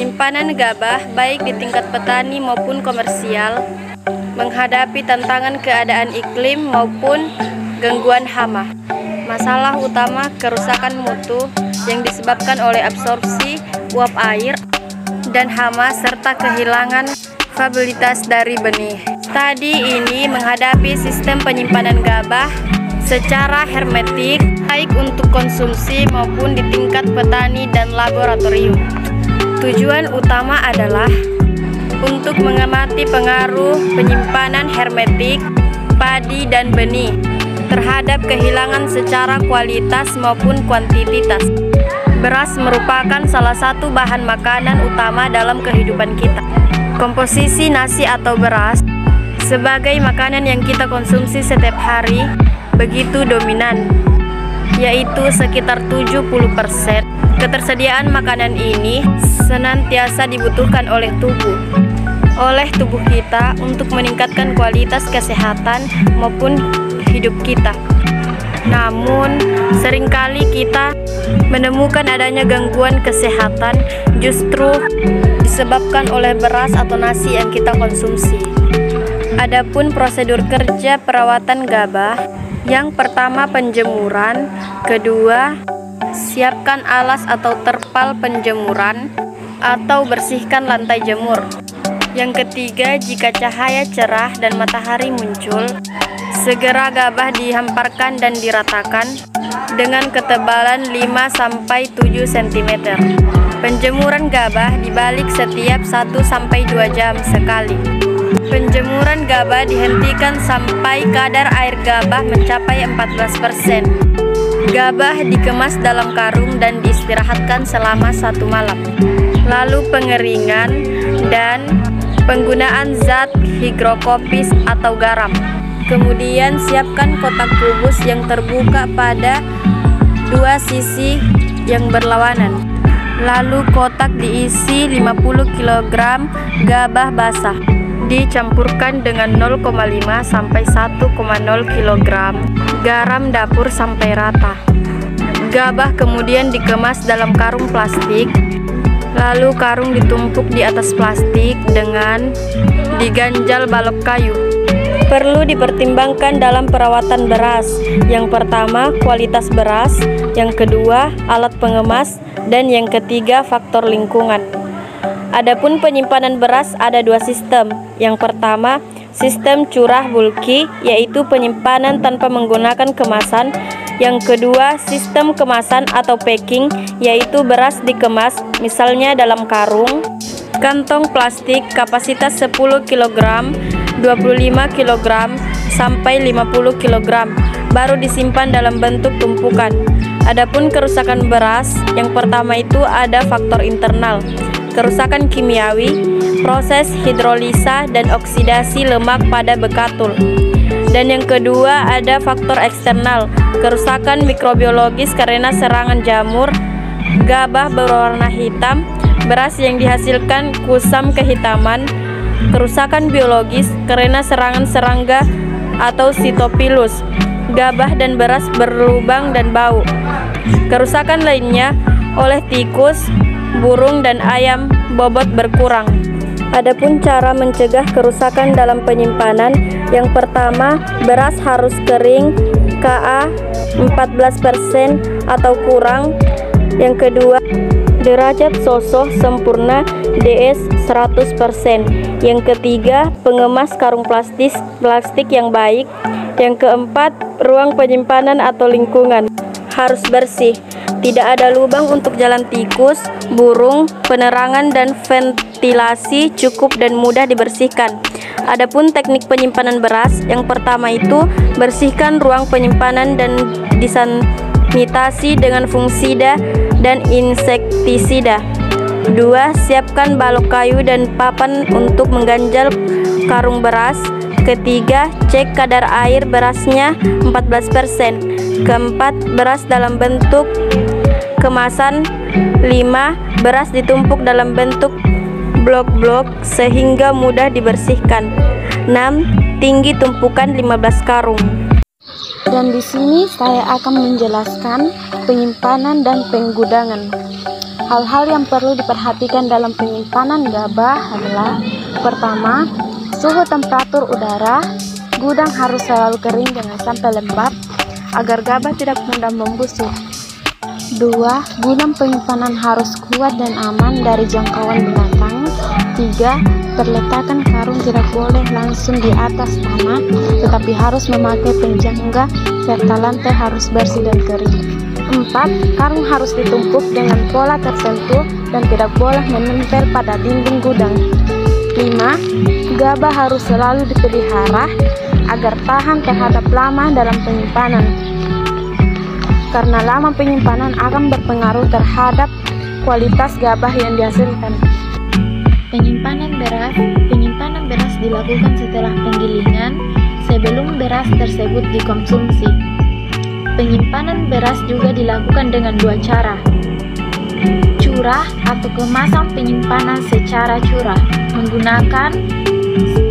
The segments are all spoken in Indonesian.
penyimpanan gabah baik di tingkat petani maupun komersial menghadapi tantangan keadaan iklim maupun gangguan hama. Masalah utama kerusakan mutu yang disebabkan oleh absorpsi uap air dan hama serta kehilangan stabilitas dari benih. Studi ini menghadapi sistem penyimpanan gabah secara hermetik baik untuk konsumsi maupun di tingkat petani dan laboratorium. Tujuan utama adalah untuk mengamati pengaruh penyimpanan hermetik padi dan benih terhadap kehilangan secara kualitas maupun kuantitas. Beras merupakan salah satu bahan makanan utama dalam kehidupan kita. Komposisi nasi atau beras sebagai makanan yang kita konsumsi setiap hari begitu dominan, yaitu sekitar 70%. Ketersediaan makanan ini senantiasa dibutuhkan oleh tubuh kita untuk meningkatkan kualitas kesehatan maupun hidup kita. Namun, seringkali kita menemukan adanya gangguan kesehatan justru disebabkan oleh beras atau nasi yang kita konsumsi. Adapun prosedur kerja perawatan gabah, yang pertama penjemuran, kedua siapkan alas atau terpal penjemuran atau bersihkan lantai jemur. Yang ketiga, jika cahaya cerah dan matahari muncul, segera gabah dihamparkan dan diratakan dengan ketebalan 5-7 cm. Penjemuran gabah dibalik setiap 1-2 jam sekali. Penjemuran gabah dihentikan sampai kadar air gabah mencapai 14%. Gabah dikemas dalam karung dan diistirahatkan selama 1 malam. Lalu pengeringan dan penggunaan zat higrokopis atau garam. Kemudian siapkan kotak kubus yang terbuka pada 2 sisi yang berlawanan. Lalu kotak diisi 50 kg gabah basah. Dicampurkan dengan 0,5-1,0 kg garam dapur sampai rata. Gabah kemudian dikemas dalam karung plastik. Lalu karung ditumpuk di atas plastik dengan diganjal balok kayu. Perlu dipertimbangkan dalam perawatan beras. Yang pertama, kualitas beras. Yang kedua, alat pengemas. Dan yang ketiga, faktor lingkungan. Adapun penyimpanan beras ada 2 sistem. Yang pertama, sistem curah bulky, yaitu penyimpanan tanpa menggunakan kemasan. Yang kedua, sistem kemasan atau packing, yaitu beras dikemas, misalnya dalam karung, kantong plastik kapasitas 10 kg, 25 kg, sampai 50 kg, baru disimpan dalam bentuk tumpukan. Adapun kerusakan beras, yang pertama itu ada faktor internal, kerusakan kimiawi, proses hidrolisa dan oksidasi lemak pada bekatul. Dan yang kedua ada faktor eksternal, kerusakan mikrobiologis karena serangan jamur, gabah berwarna hitam, beras yang dihasilkan kusam kehitaman, kerusakan biologis karena serangan serangga atau sitopilus, gabah dan beras berlubang dan bau. Kerusakan lainnya oleh tikus, burung dan ayam bobot berkurang. Adapun cara mencegah kerusakan dalam penyimpanan, yang pertama, beras harus kering Ka 14% atau kurang. Yang kedua, derajat sosoh sempurna DS 100%. Yang ketiga, pengemas karung plastik yang baik. Yang keempat, ruang penyimpanan atau lingkungan harus bersih, tidak ada lubang untuk jalan tikus, burung, penerangan dan ventilasi cukup dan mudah dibersihkan. Adapun teknik penyimpanan beras, yang pertama itu bersihkan ruang penyimpanan dan disanitasi dengan fungisida dan insektisida. 2. Siapkan balok kayu dan papan untuk mengganjal karung beras. Ketiga, cek kadar air berasnya 14%. Keempat, beras dalam bentuk kemasan. 5. Beras ditumpuk dalam bentuk blok-blok sehingga mudah dibersihkan. 6. Tinggi tumpukan 15 karung. Dan di sini saya akan menjelaskan penyimpanan dan penggudangan. Hal-hal yang perlu diperhatikan dalam penyimpanan gabah adalah: pertama, suhu temperatur udara. Gudang harus selalu kering jangan sampai lembab agar gabah tidak mudah membusuk. 2. Gudang penyimpanan harus kuat dan aman dari jangkauan binatang. 3. Perletakan karung tidak boleh langsung di atas tanah, tetapi harus memakai penjangga serta lantai harus bersih dan kering. 4. Karung harus ditumpuk dengan pola tertentu dan tidak boleh menempel pada dinding gudang. 5. Gabah harus selalu dipelihara agar tahan terhadap lama dalam penyimpanan, karena lama penyimpanan akan berpengaruh terhadap kualitas gabah yang dihasilkan. Penyimpanan beras dilakukan setelah penggilingan sebelum beras tersebut dikonsumsi. Penyimpanan beras juga dilakukan dengan dua cara: curah atau kemasan penyimpanan secara curah menggunakan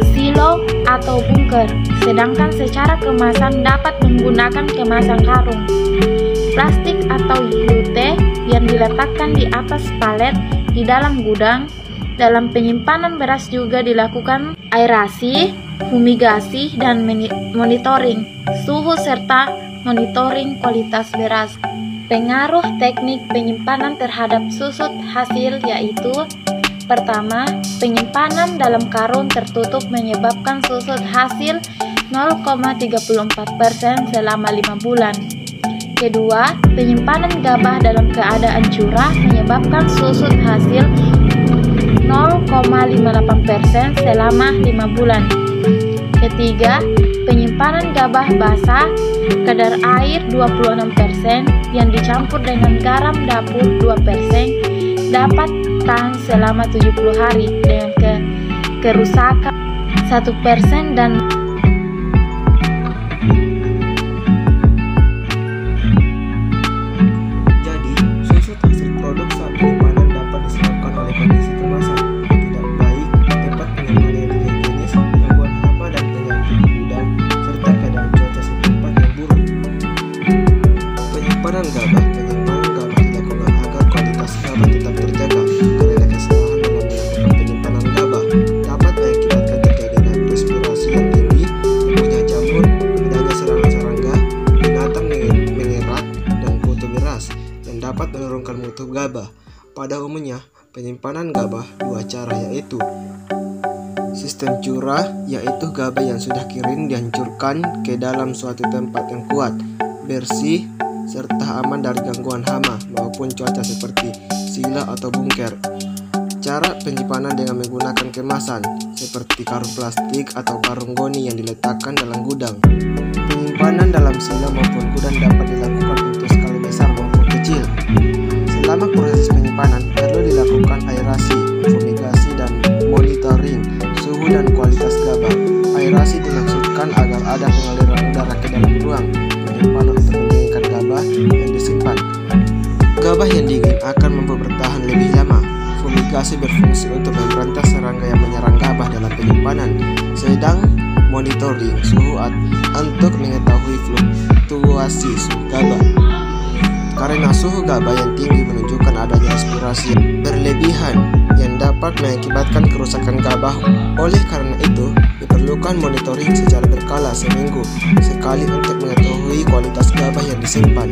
silo atau bunker, sedangkan secara kemasan dapat menggunakan kemasan karung, plastik atau jute yang diletakkan di atas palet di dalam gudang. Dalam penyimpanan beras juga dilakukan aerasi, fumigasi, dan monitoring suhu serta monitoring kualitas beras. Pengaruh teknik penyimpanan terhadap susut hasil yaitu: pertama, penyimpanan dalam karung tertutup menyebabkan susut hasil 0,34% selama 5 bulan. Kedua, penyimpanan gabah dalam keadaan curah menyebabkan susut hasil 0,58% selama 5 bulan. Ketiga, penyimpanan gabah basah kadar air 26% yang dicampur dengan garam dapur 2% dapat tahan selama 70 hari dengan kerusakan 1% dan Penyimpanan gabah dilakukan agar kualitas gabah tetap terjaga, karena kesalahan dalam melakukan penyimpanan gabah dapat mengakibatkan terjadinya respirasi yang tinggi, tumbuhnya jamur, adanya serangan serangga, binatang mengerat, dan kutu beras yang dapat menurunkan mutu gabah. Pada umumnya, penyimpanan gabah dua cara, yaitu sistem curah, yaitu gabah yang sudah kering dihancurkan ke dalam suatu tempat yang kuat, bersih, serta aman dari gangguan hama maupun cuaca seperti sila atau bunker. Cara penyimpanan dengan menggunakan kemasan seperti karung plastik atau karung goni yang diletakkan dalam gudang. Penyimpanan dalam sila maupun gudang dapat dilakukan untuk skala besar maupun kecil. Selama proses penyimpanan perlu dilakukan aerasi, fumigasi, dan monitoring suhu dan kualitas gabah. Aerasi dimaksudkan agar ada pengaliran udara ke dalam ruang penyimpanan untuk mendinginkan gabah yang disimpan. Gabah yang dingin akan mampu bertahan lebih lama. Fumigasi berfungsi untuk memberantas serangga yang menyerang gabah dalam penyimpanan, sedang monitoring suhu untuk mengetahui fluktuasi suhu gabah. Karena suhu gabah yang tinggi menunjukkan adanya aspirasi berlebihan yang dapat mengakibatkan kerusakan gabah. Oleh karena itu, diperlukan monitoring secara berkala seminggu sekali untuk mengetahui kualitas gabah yang disimpan.